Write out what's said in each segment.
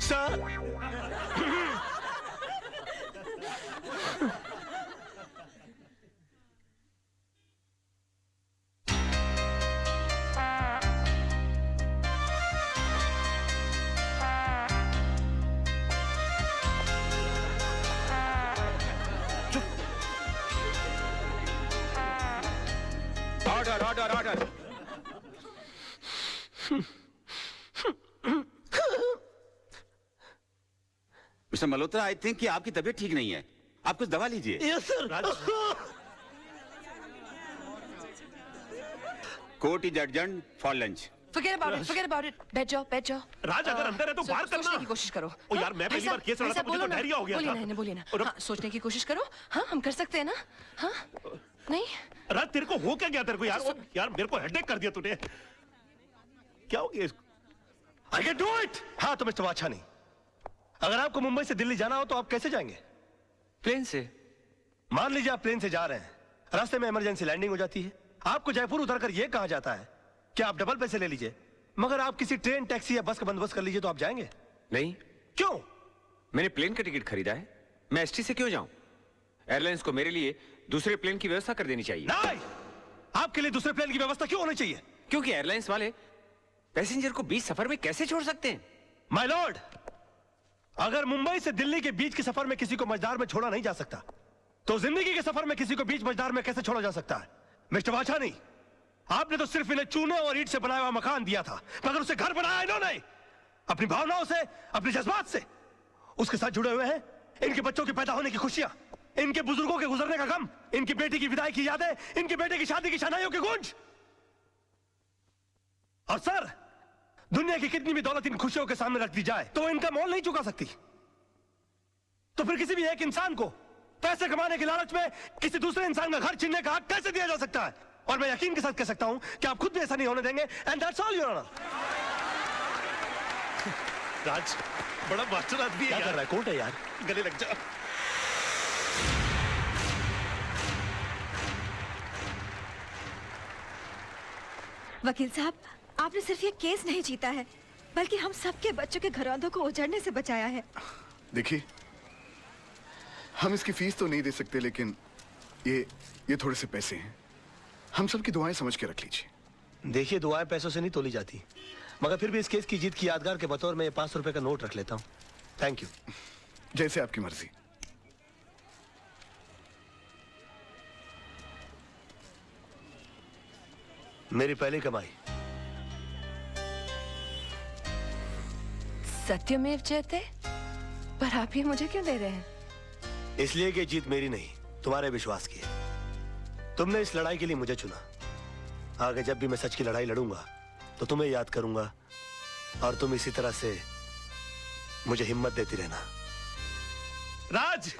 Sir order order. Mister Malhotra, I think कि आपकी तबीयत ठीक नहीं है, आप कुछ दवा लीजिए। Yes sir. Court is adjourned for lunch. Forget about it. बैठ जाओ। राज अगर अंदर है तो बाहर करना। सोचने की कोशिश करो। ओ यार, मैं पहली बार केस लड़ा था, मुझे तो डायरिया हो गया था। बोलिए ना। हाँ, सोचने की कोशिश करो। हाँ, हम कर सकते हैं ना। हाँ, नहीं। राज तेरे को हो क्या गया तेरे को यार? यार मेरे को हेडेक कर दिया तूने। क्या हो गया इसको? I can do it! हाँ तो मिस्टर वाछानी, अगर आपको मुंबई से दिल्ली जाना हो तो आप कैसे जाएंगे? प्लेन से। मान लीजिए आप प्लेन से जा रहे हैं, रास्ते में इमरजेंसी लैंडिंग हो जाती है, आपको जयपुर उतरकर यह कहा जाता है कि आप डबल पैसे ले लीजिए, मगर आप किसी ट्रेन, टैक्सी या बस का बंदोबस्त कर लीजिए, तो आप जाएंगे? नहीं। क्यों? मैंने प्लेन का टिकट खरीदा है, मैं एसटी से क्यों जाऊं? एयरलाइंस को मेरे लिए दूसरे प्लेन की व्यवस्था कर देनी चाहिए। नहीं! आपके लिए दूसरे प्लेन की व्यवस्था क्यों होनी चाहिए? क्योंकि एयरलाइंस वाले पैसेंजर को बीच सफर में कैसे छोड़ सकते हैं? माय लॉर्ड, अगर मुंबई से दिल्ली के बीच के सफर में किसी को मझदार में छोड़ा नहीं जा सकता, तो जिंदगी के सफर में किसी को बीच मझदार में कैसे छोड़ा जा सकता है? मिस्टर वाछानी, आपने तो सिर्फ इन्हें चूने और ईंट से बनाया हुआ मकान दिया था, मगर उसे घर बनाया इन्होंने अपनी भावनाओं से, अपने जज्बात से। उसके साथ जुड़े हुए हैं इनके बच्चों के पैदा होने की खुशियां, इनके बुजुर्गों के गुजरने का गम, इनकी बेटी की विदाई की यादें, इनके बेटे की शादी की शनाइयों की गूंज। और सर, दुनिया की कितनी भी दौलत इन खुशियों के सामने रख दी जाए तो इनका मोल नहीं चुका सकती। तो फिर किसी भी एक इंसान को पैसे कमाने के लालच में किसी दूसरे इंसान का घर छीनने का हक कैसे दिया जा सकता है? और मैं यकीन के साथ कह सकता हूं कि आप खुद भी ऐसा नहीं होने देंगे। And that's all your honour. Raj बड़ा मास्टर आदमी है। क्या कर रहा है? कोर्ट है यार, गले लग जा। वकील साहब, आपने सिर्फ ये केस नहीं जीता है, बल्कि हम सबके बच्चों के घरौंदों को उजड़ने से बचाया है। देखिए, हम इसकी फीस तो नहीं दे सकते, लेकिन ये थोड़े से पैसे हैं, हम सबकी दुआएं समझ के रख लीजिए। देखिए, दुआएं पैसों से नहीं तोली जाती, मगर फिर भी इस केस की जीत की यादगार के बतौर में ये 500 रुपए का नोट रख लेता हूँ। Thank you. जैसे आपकी मर्जी। मेरी पहली कमाई। सत्यमेव जयते। पर आप ये मुझे क्यों दे रहे हैं? इसलिए कि जीत मेरी नहीं, तुम्हारे विश्वास की है। तुमने इस लड़ाई के लिए मुझे चुना। आगे जब भी मैं सच की लड़ाई लड़ूंगा तो तुम्हें याद करूंगा, और तुम इसी तरह से मुझे हिम्मत देती रहना। राज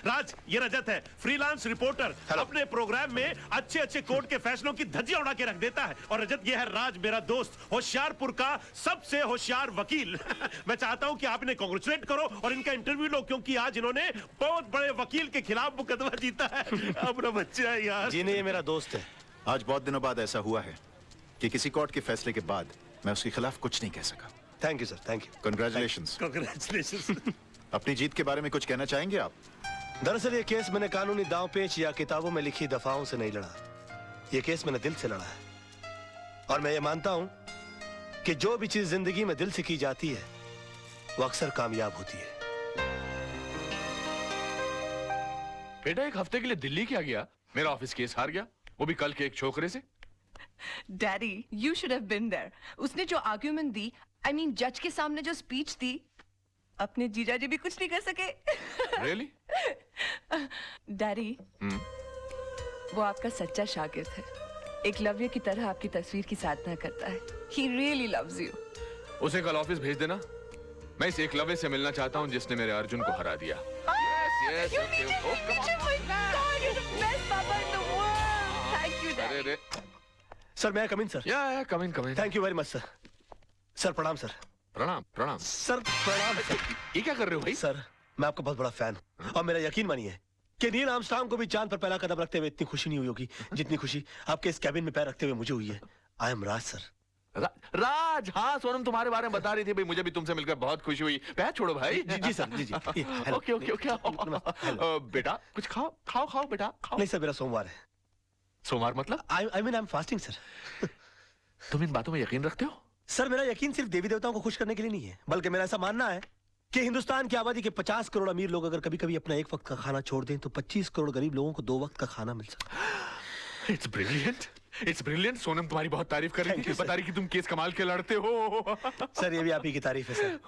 राज, ये रजत है, फ्रीलांस रिपोर्टर। अपने प्रोग्राम में अच्छे अच्छे कोर्ट के फैसलों की धज्जियां उड़ा के रख देता है। और रजत, ये है राज, मेरा दोस्त, होशियारपुर का सबसे होशियार वकील। मैं चाहता हूं कि आप इन्हें कांग्रेचुलेट करो और इनका इंटरव्यू लो, क्योंकि आज इन्होंने बहुत बड़े वकील के खिलाफ मुकदमा जीता है। अपना बच्चा है यार। जी नहीं, ये मेरा दोस्त है। आज बहुत दिनों बाद ऐसा हुआ है कि किसी कोर्ट के फैसले के बाद मैं उसके खिलाफ कुछ नहीं कह सका। Thank you sir, thank you. Congratulations. Congratulations. अपनी जीत के बारे में कुछ कहना चाहेंगे आप? दरअसल ये केस मैंने कानूनी दांव पेच या किताबों में लिखी दफाओं से नहीं लड़ा, ये केस मैंने दिल से लड़ा है। और मैं ये मानता हूं कि जो भी चीज जिंदगी में दिल से की जाती है वो अक्सर कामयाब होती है। बेटा, एक हफ्ते के लिए दिल्ली क्या गया? मेरा ऑफिस केस हार गया, वो भी कल के एक छोकरे से। Daddy, you should have been there. उसने जो आर्ग्यूमेंट दी, I mean, जज के सामने जो स्पीच दी, अपने जीजा जी भी कुछ नहीं कर सके। Really? डैडी, वो आपका सच्चा शागिर्द है, एकलव्य की तरह आपकी तस्वीर की साधना करता है। He really loves you. उसे कल ऑफिस भेज देना, मैं इस एकलव्य से मिलना चाहता हूँ जिसने मेरे अर्जुन को हरा दिया। Yes, You need him, you need him, my God, you're the best papa in the world. Thank you, Daddy. अरे सर, मैं कम इन सर? या come in. Thank you very much sir. Sir प्रणाम sir. प्रणाम प्रणाम sir, प्रणाम sir. ये क्या कर रहे हो भाई? सर, मैं आपका बहुत बड़ा फैन हूं, और मेरा यकीन मानिए कि नील आर्मस्ट्रांग को भी चांद पर पहला कदम रखते हुए इतनी खुशी नहीं हुई होगी जितनी खुशी आपके इस कैबिन में पैर रखते हुए मुझे हुई है। I am Raj sir. राज, हाँ सोनम तुम्हारे बारे में बता रही थी भाई, मुझे भी तुमसे मिलकर बहुत खुशी हुई। पैर छोड़ो भाई। जी सर, जी। Okay okay okay. बेटा कुछ खाओ खाओ खाओ बेटा खाओ। नहीं सर, मेरा सोमवार है। सोमवार मतलब? I mean I am fasting sir. तुम इन बातों में यकीन रखते हो? सर मेरा यकीन सिर्फ देवी देवताओं को खुश करने के लिए नहीं है, बल्कि मेरा ऐसा मानना है कि हिंदुस्तान की आबादी के 50 करोड़ अमीर लोग अगर कभी कभी अपना एक वक्त का खाना छोड़ दें तो 25 करोड़ गरीब लोगों को 2 वक्त का खाना मिल सकता है। It's brilliant, it's brilliant. Sonam तुम्हारी बहुत तारीफ कर रही थी, बता रही कि तुम केस कमाल के लड़ते हो। सर ये भी आप ही की तारीफ है सर।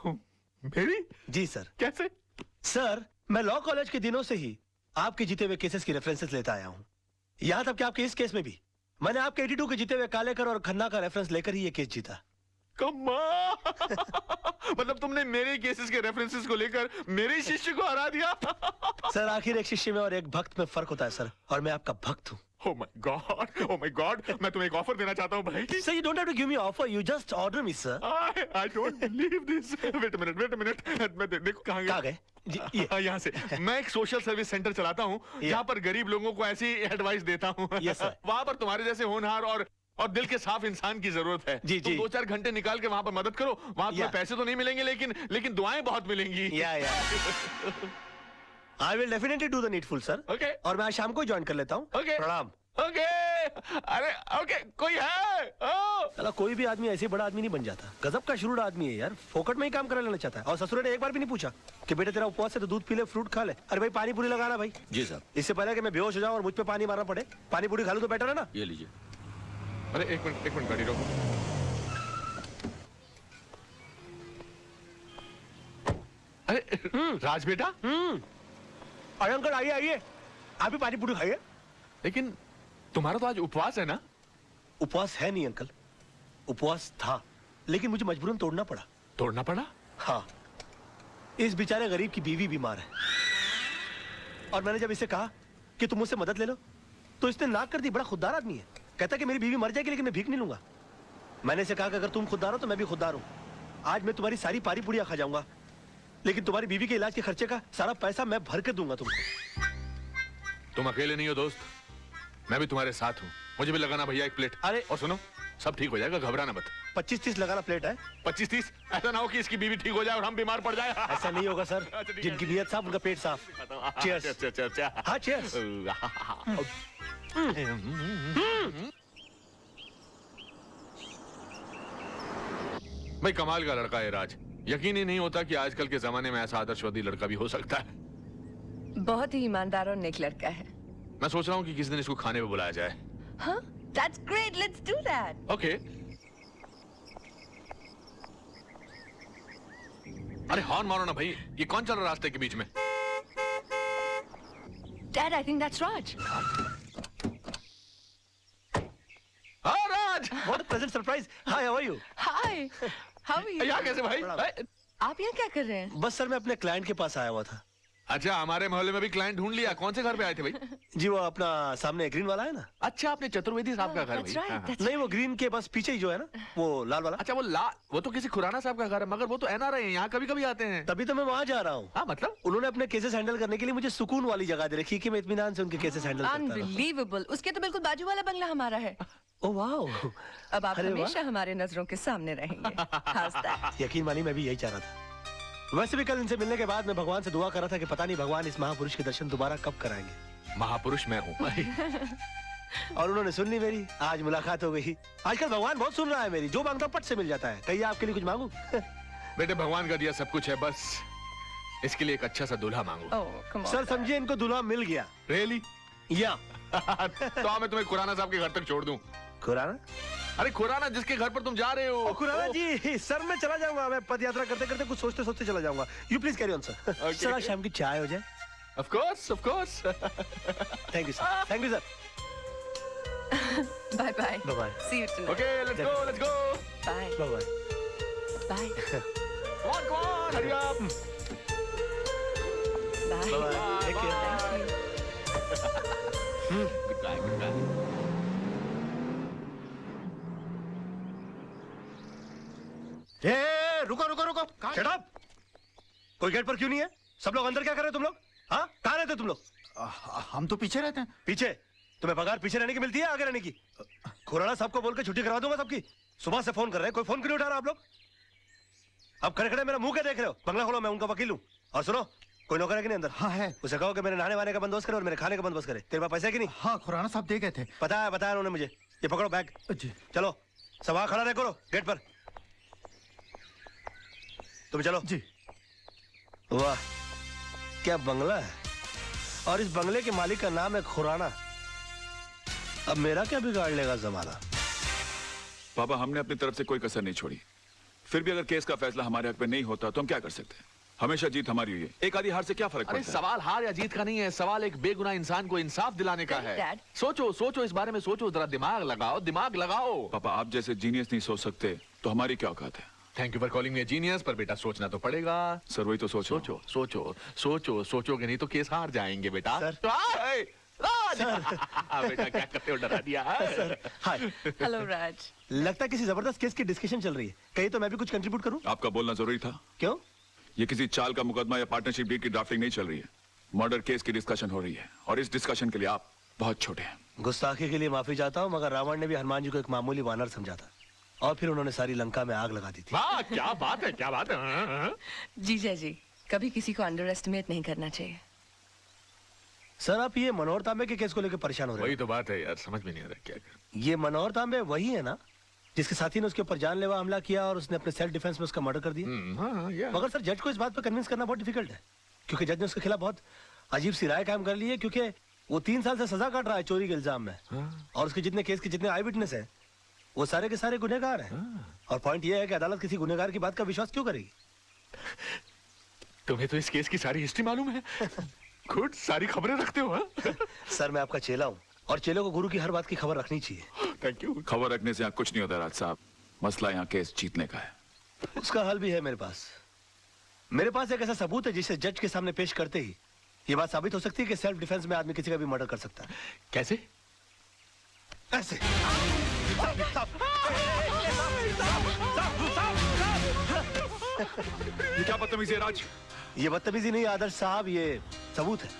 मेरी? जी सर। कैसे? सर मैं लॉ कॉलेज के दिनों से ही आपके जीते हुए केसेस की रेफरेंसेस लेता आया हूँ। यहाँ तक कि आपके इस केस में भी मैंने आपके 82 के जीते हुए कालेकर और खन्ना का रेफरेंस लेकर ही ये केस जीता। मतलब तुमने मेरे केसेस के रेफरेंसेस को लेकर मेरे शिष्य को हरा दिया। सर आखिर एक शिष्य में और एक भक्त में फर्क होता है सर, और मैं आपका भक्त हूँ। Oh my God, मैं तुम्हें एक ऑफर देना चाहता हूँ भाई। Sir, you don't have to give me offer. You just order me, sir. I don't believe this. Wait a minute. मैं देखो कहाँ गए? यहाँ से। मैं एक सोशल सर्विस सेंटर चलाता हूँ जहाँ पर गरीब लोगों को ऐसी एडवाइस देता हूँ। Yes, sir. वहाँ पर तुम्हारे जैसे होनहार और दिल के साफ इंसान की जरूरत है। जी। तुम 2-4 घंटे निकाल के वहाँ पर मदद करो। वहाँ तुम्हें पैसे तो नहीं मिलेंगे, लेकिन दुआएं बहुत मिलेंगी। I will definitely do the needful, sir. Okay. और मैं आज शाम को ज्वाइन कर लेता हूँ। Okay. प्रणाम। Okay. अरे okay, कोई है? चला कोई भी आदमी ऐसे बड़ा आदमी नहीं बन जाता। गजब का शुरू आदमी है यार, फोकट में ही काम करा लेना चाहता है। और ससुर ने एक बार भी नहीं पूछा कि बेटे तेरा उपवास है तो दूध पी ले, फ्रूट खा ले। अरे भाई पानी पूरी लगाना भाई। जी साहब। इससे पहले कि मैं बेहोश हो जाऊं और मुझ पे पानी मारना पड़े, पानी पूरी खा लूं तो बेटर है ना। ये लीजिए। अरे एक मिनट गाड़ी रोको। अरे राज बेटा। अरे अंकल आइए, आप भी पानी पूरी खाइए। लेकिन तुम्हारा तो आज उपवास है ना? उपवास है नहीं अंकल, उपवास था, लेकिन मुझे मजबूरन तोड़ना पड़ा। तोड़ना पड़ा? हाँ, इस बेचारे गरीब की बीवी बीमार है और मैंने जब इसे कहा कि तुम मुझसे मदद ले लो तो इसने नाक कर दी। बड़ा खुददार आदमी है, कहता कि मेरी बीवी मर जाएगी लेकिन मैं भीख नहीं लूंगा। मैंने इसे कहा कि अगर तुम खुददार हो तो मैं भी खुददार हूं। आज मैं तुम्हारी सारी पारी पुड़िया खा जाऊंगा, लेकिन तुम्हारी बीवी के इलाज के खर्चे का सारा पैसा मैं भर के दूंगा तुमको। तुम अकेले नहीं हो दोस्त, मैं भी तुम्हारे साथ हूँ। मुझे भी लगाना भैया एक प्लेट। अरे और सुनो, सब ठीक हो जाएगा, घबराना मत। 25-30 लगाना प्लेट है। 25-30? ऐसा ना हो कि इसकी बीवी ठीक हो जाए और हम बीमार पड़ जाए। ऐसा नहीं होगा सर, जिनकी नीयत साफ उनका पेट साफ। चीयर्स। अच्छा। हाँ चीयर्स। भाई कमाल का लड़का है राज, यकीन ही नहीं होता कि आजकल के जमाने में ऐसा आदर्शवादी लड़का भी हो सकता है। बहुत ही ईमानदार और नेक लड़का है। मैं सोच रहा हूँ कि किसी दिन इसको खाने पे बुलाया जाए। हाँ, that's great. Let's do that. Okay. अरे हॉर्न मारो ना भाई, ये कौन चल रहा है रास्ते के बीच में? Dad, I think that's Raj. हाँ राज। What a pleasant surprise. Hi, how are you? Hi. How are you? यहाँ कैसे भाई? आप यहाँ क्या कर रहे हैं? बस सर मैं अपने क्लाइंट के पास आया हुआ था। अच्छा, हमारे मोहल्ले में भी क्लाइंट ढूंढ लिया। कौन से घर पे आए थे भाई? जी वो अपना सामने ग्रीन वाला है ना। अच्छा, आपने चतुर्वेदी साहब का घर That's भाई? right. That's नहीं वो ग्रीन के बस पीछे ही जो है ना, वो लाल वाला। अच्छा वो तो किसी खुराना साहब का घर है, मगर वो तो एनआरआई है, यहाँ कभी कभी आते हैं। तभी तो मैं वहाँ जा रहा हूँ। हाँ मतलब? उन्होंने अपने केसेस हैंडल करने के लिए मुझे सुकून वाली जगह दे रखी कि मैं इत्मीनान से उनके केसेस हैंडल करता रहूं। Unbelievable. उसके तो बिल्कुल बाजू वाला बंगला हमारा है। Oh wow. अब आप अरे वाह। हमेशा हमारे नजरों के सामने रहेंगे। How's that? यकीन मानिए मैं भी यही चाह रहा था। वैसे भी कल इनसे मिलने के बाद मैं भगवान से दुआ कर रहा था कि पता नहीं भगवान इस महापुरुष के दर्शन दोबारा कब कराएंगे। महापुरुष मैं हूँ। और उन्होंने सुन ली मेरी, आज मुलाकात हो गई। आजकल भगवान बहुत सुन रहा है मेरी, जो मांगता पट से मिल जाता है। कहिए आपके लिए कुछ मांगू? बेटे भगवान का दिया सब कुछ है, बस इसके लिए एक अच्छा सा दूल्हा मांगो। Oh, come on. सर समझिए इनको दूल्हा मिल गया। रियली? या तो मैं तुम्हें खुराना साहब के घर तक छोड़ दूं। खुराना? अरे खुराना जिसके घर पर तुम जा रहे हो। खुराना जी, सर मैं चला जाऊंगा। मैं पद यात्रा करते करते कुछ सोचते सोचते चला जाऊंगा। You please carry on sir. Sir आज शाम की चाय हो जाए। Of course of course. Thank you sir. Thank you sir. Bye bye. Bye bye. See you tonight. Okay let's go let's go. Bye. Bye bye. Bye. Come on hurry up. Bye. Bye. Take care. Goodbye goodbye. रुको रुको रुको, shut up. कोई gate पर क्यों नहीं है? सब लोग अंदर क्या कर रहे हो तुम लोग? हाँ कहाँ रहते हो तुम लोग? हम तो पीछे रहते हैं। पीछे? तुम्हें पगार पीछे रहने की मिलती है आगे रहने की? खुराना साहब को बोल के छुट्टी करवा दूंगा सबकी। सुबह से फोन कर रहे हैं, कोई फोन क्यों नहीं उठा रहा आप लोग? अब खड़े खड़े मेरा मुंह क्या देख रहे हो? बंगला खोलो, मैं उनका वकील हूँ। और सुनो, कोई नौकर है कि नहीं अंदर? हाँ है। उसे कहो कि मेरे नहाने वाने का बंदोबस्त करे और मेरे खाने का बंदोबस्त करे। तेरे पास पैसे है कि नहीं? हाँ, खुराना साहब दे गए थे। बताया उन्होंने मुझे। ये पकड़ो बैग। जी। चलो, सब वहां खड़ा रहे करो गेट पर। तुम चलो। जी। वाह, क्या बंगला है, और इस बंगले के मालिक का नाम है खुराना। अब मेरा क्या बिगाड़ लेगा जमाना? पापा, हमने अपनी तरफ से कोई कसर नहीं छोड़ी। फिर भी अगर केस का फैसला हमारे हक में नहीं होता तो हम क्या कर सकते हैं? हमेशा जीत हमारी हुई है, एक आधी हार से क्या फर्क अरे पड़ता है? सवाल हार या जीत का नहीं है, सवाल एक बेगुनाह इंसान को इंसाफ दिलाने का है। Dad. सोचो इस बारे में सोचो, जरा दिमाग लगाओ। पापा, आप जैसे जीनियस नहीं सोच सकते तो हमारी क्या औकात है? Thank you for calling me genius, पर बेटा सोचना तो पड़ेगा। सर वही तो सोचो। सोचोगे नहीं तो केस हार जाएंगे बेटा। सर। राज। बेटा क्या करते हो, डरा दिया। हाय। हेलो राज। लगता है किसी जबरदस्त केस की डिस्कशन चल रही है, कहीं तो मैं भी कुछ कंट्रीब्यूट करूं? आपका बोलना जरूरी था। क्यों? ये किसी चाल का मुकदमा या पार्टनरशिप डील की ड्राफ्टिंग नहीं चल रही है, मर्डर केस की डिस्कशन हो रही है, और इस डिस्कशन के लिए आप बहुत छोटे हैं। गुस्ताखी के लिए माफी चाहता हूं, मगर रावण ने भी हनुमान जी को एक मामूली वानर समझा था, और फिर उन्होंने सारी लंका में आग लगा दी थी। वाह, क्या बात है। जीजा जी, कभी किसी को अंडर एस्टिमेट नहीं करना चाहिए। सर, आप ये मनोहर तांबे के केस को लेकर परेशान हो रहे वही हैं? तो बात है यार, समझ में नहीं आ रहा क्या कर। ये मनोहर तांबे वही है ना जिसके साथी ने उसके ऊपर जानलेवा हमला किया और उसने अपने सेल्फ डिफेंस में उसका मर्डर कर दिया? हाँ, यार। मगर सर, जज को इस बात पर कन्विंस करना बहुत डिफिकल्ट है, क्योंकि जज ने उसके खिलाफ बहुत अजीब सी राय कायम कर ली है, क्योंकि वो 3 साल से सजा काट रहा है चोरी के इल्जाम में। और उसके जितने केस के जितने आई विटनेस है वो सारे के सारे गुनहगार हैं। और पॉइंट ये है कि अदालत किसी गुनहगार की बात का विश्वास क्यों करेगी? तुम्हें तो इस केस की सारी हिस्ट्री मालूम है। गुड, सारी खबरें रखते हो। हाँ? सर, मैं आपका चेला हूँ, और चेले को गुरु की हर बात की खबर रखनी चाहिए। Thank you. खबर रखने से यहाँ कुछ नहीं होता राज साहब, मसला यहाँ केस जीतने का है। उसका हल भी है मेरे पास। मेरे पास एक ऐसा सबूत है जिसे जज के सामने पेश करते ही ये बात साबित हो सकती है कि सेल्फ डिफेंस में आदमी किसी का भी मर्डर कर सकता है। कैसे? ऐसे। ये क्या बदतमीजी है राज? ये बदतमीजी नहीं आदर्श साहब, ये सबूत है,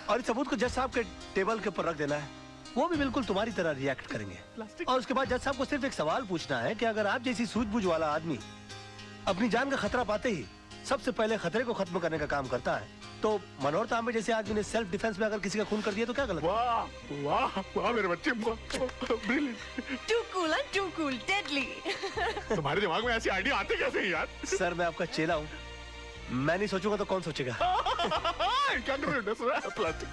और इस सबूत को जज साहब के टेबल के ऊपर रख देना है। वो भी बिल्कुल तुम्हारी तरह रिएक्ट करेंगे, और उसके बाद जज साहब को सिर्फ एक सवाल पूछना है कि अगर आप जैसी सूझबूझ वाला आदमी अपनी जान का खतरा पाते ही सबसे पहले खतरे को खत्म करने का काम करता है, तो मनोहर तांबे जैसे आदमी ने सेल्फ डिफेंस में अगर किसी का खून कर दिया तो क्या गलत? वाह वाह वाह मेरे बच्चे, brilliant. Too cool, huh? Too cool, deadly. तुम्हारे दिमाग में ऐसे आइडिया आते कैसे हैं यार? सर, मैं आपका चेला हूँ, मैं नहीं सोचूंगा तो कौन सोचेगा? क्या कर रहे हो? प्लास्टिक।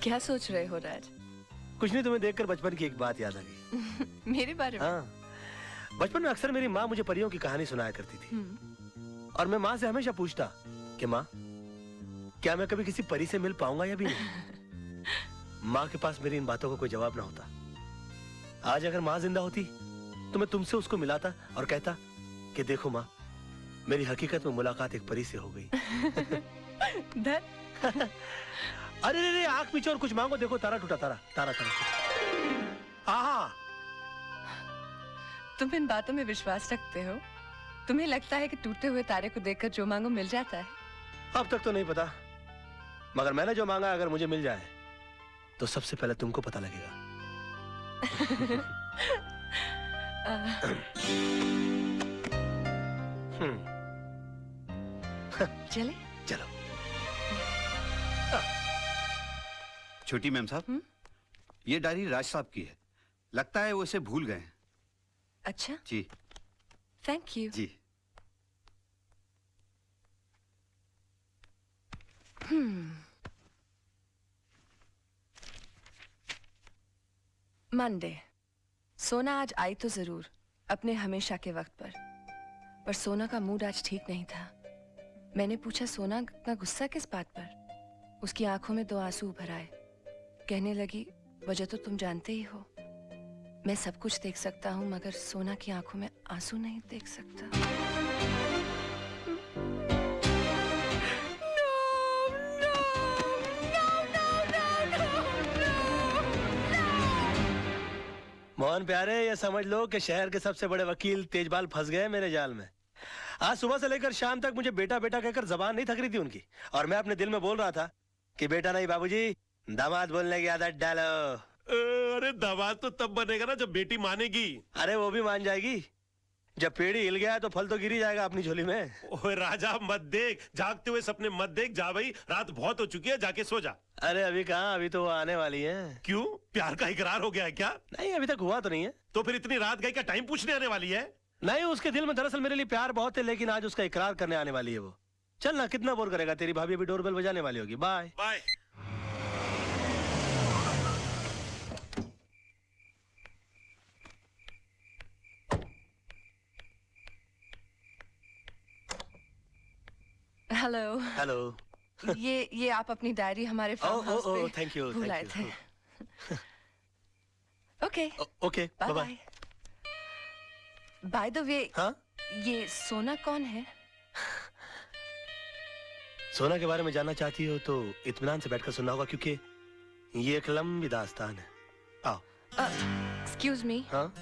क्या सोच रहे हो राज? कुछ नहीं, तुम्हें देखकर बचपन की एक बात याद आ गई। मेरे बारे में? हाँ, बचपन में अक्सर मेरी माँ मुझे परियों की कहानी सुनाया करती थी, और मैं माँ से हमेशा पूछता कि माँ, क्या मैं कभी किसी परी से मिल पाऊंगा या भी नहीं? माँ के पास मेरी इन बातों का कोई जवाब ना होता। आज अगर माँ जिंदा होती तो मैं तुमसे उसको मिलाता और कहता कि देखो माँ, मेरी हकीकत में मुलाकात एक परी से हो गई। अरे रे, आंख पीछे और कुछ मांगो, देखो तारा टूटा, तारा आहा। तुम इन बातों में विश्वास रखते हो? तुम्हें लगता है कि टूटे हुए तारे को देखकर जो मांगो मिल जाता है? अब तक तो नहीं पता, मगर मैंने जो मांगा अगर मुझे मिल जाए तो सबसे पहले तुमको पता लगेगा। चले? चलो। छोटी मैम साहब, ये डायरी राज साहब की है, लगता है वो इसे भूल गए हैं। अच्छा जी। Thank you. जी। मंडे। सोना आज आई तो जरूर अपने हमेशा के वक्त पर सोना का मूड आज ठीक नहीं था। मैंने पूछा, सोना इतना गुस्सा किस बात पर? उसकी आंखों में 2 आंसू उभर आए। कहने लगी, वजह तो तुम जानते ही हो, मैं सब कुछ देख सकता हूँ मगर सोना की आंखों में आंसू नहीं देख सकता। मोहन प्यारे, ये समझ लो कि शहर के सबसे बड़े वकील तेजपाल फंस गए मेरे जाल में। आज सुबह से लेकर शाम तक मुझे बेटा बेटा कहकर जबान नहीं थक रही थी उनकी, और मैं अपने दिल में बोल रहा था कि बेटा नहीं बाबूजी, दामाद बोलने की आदत डालो। अरे दामाद तो तब बनेगा ना जब बेटी मानेगी। अरे वो भी मान जाएगी। जब पेड़ ही हिल गया है तो फल तो गिर ही जाएगा अपनी झोली में। ओए राजा मत देख, जागते हुए सपने मत देख। जा भाई, रात बहुत हो चुकी है, जाके सो जा। अरे अभी कहाँ, अभी तो वो आने वाली है। क्यों, प्यार का इकरार हो गया है क्या? नहीं, अभी तक हुआ तो नहीं है। तो फिर इतनी रात गई का टाइम पूछने आने वाली है? नहीं, उसके दिल में दरअसल मेरे लिए प्यार बहुत है, लेकिन आज उसका इकरार करने आने वाली है वो। चल ना, कितना बोर करेगा। तेरी भाभी अभी डोरबेल बजाने वाली होगी। Bye bye. हेलो। हेलो। ये आप अपनी डायरी हमारे फार्म हाउस पे थैंक यू भूल आए थे। Okay okay, bye bye. By the way, हाँ, ये सोना कौन है? सोना के बारे में जानना चाहती हो तो इत्मीनान से बैठकर सुनना होगा, क्योंकि ये एक लंबी दास्तान है। आओ। Excuse me. हाँ,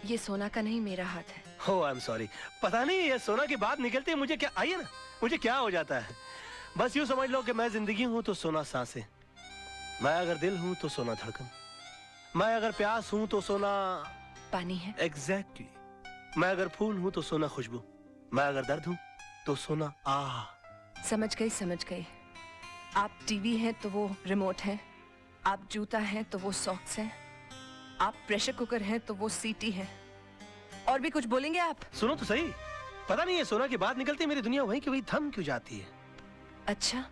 ये सोना का नहीं, मेरा हाथ है। हो आई एम सॉरी। पता नहीं ये सोना की बात निकलती है मुझे क्या, आइए ना, मुझे क्या हो जाता है। बस यूं समझ लो कि मैं जिंदगी हूं तो सोना सांसें, मैं अगर दिल हूं तो सोना धड़कन, मैं अगर प्यास हूं तो सोना पानी है। एग्जैक्टली। मैं अगर फूल हूं तो सोना खुशबू, मैं अगर दर्द हूं तो सोना आह। समझ गई, समझ गई। आप टीवी हैं तो वो रिमोट है, आप जूता हैं तो वो सॉक्स हैं, आप प्रेशर कुकर हैं तो वो सीटी है। और भी कुछ बोलेंगे आप? सुनो तो सही, पता नहीं ये सोना की बात निकलती है मेरी दुनिया वहीं की वहीं थम क्यों जाती है। अच्छा,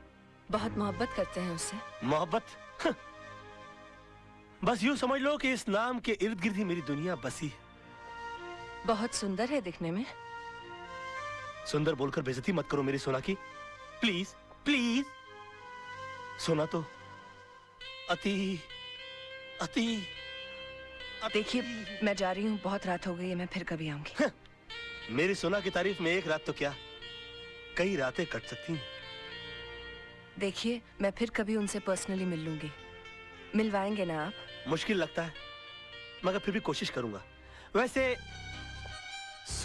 बहुत मोहब्बत करते हैं उससे? मोहब्बत? बस यूं समझ लो कि इस नाम के इर्द गिर्द ही मेरी दुनिया बसी है। बहुत सुंदर है दिखने में। सुंदर बोलकर बेइज्जती मत करो मेरी सोना की, प्लीज प्लीज। सोना तो अति अति देखिए, मैं जा रही हूँ, बहुत रात हो गई है, मैं फिर कभी आऊंगी। मेरी सोना की तारीफ में एक रात तो क्या, कई रातें कट सकती हैं। देखिए, मैं फिर कभी उनसे पर्सनली मिल लूंगी। मिलवाएंगे ना आप? मुश्किल लगता है, मगर फिर भी कोशिश करूंगा। वैसे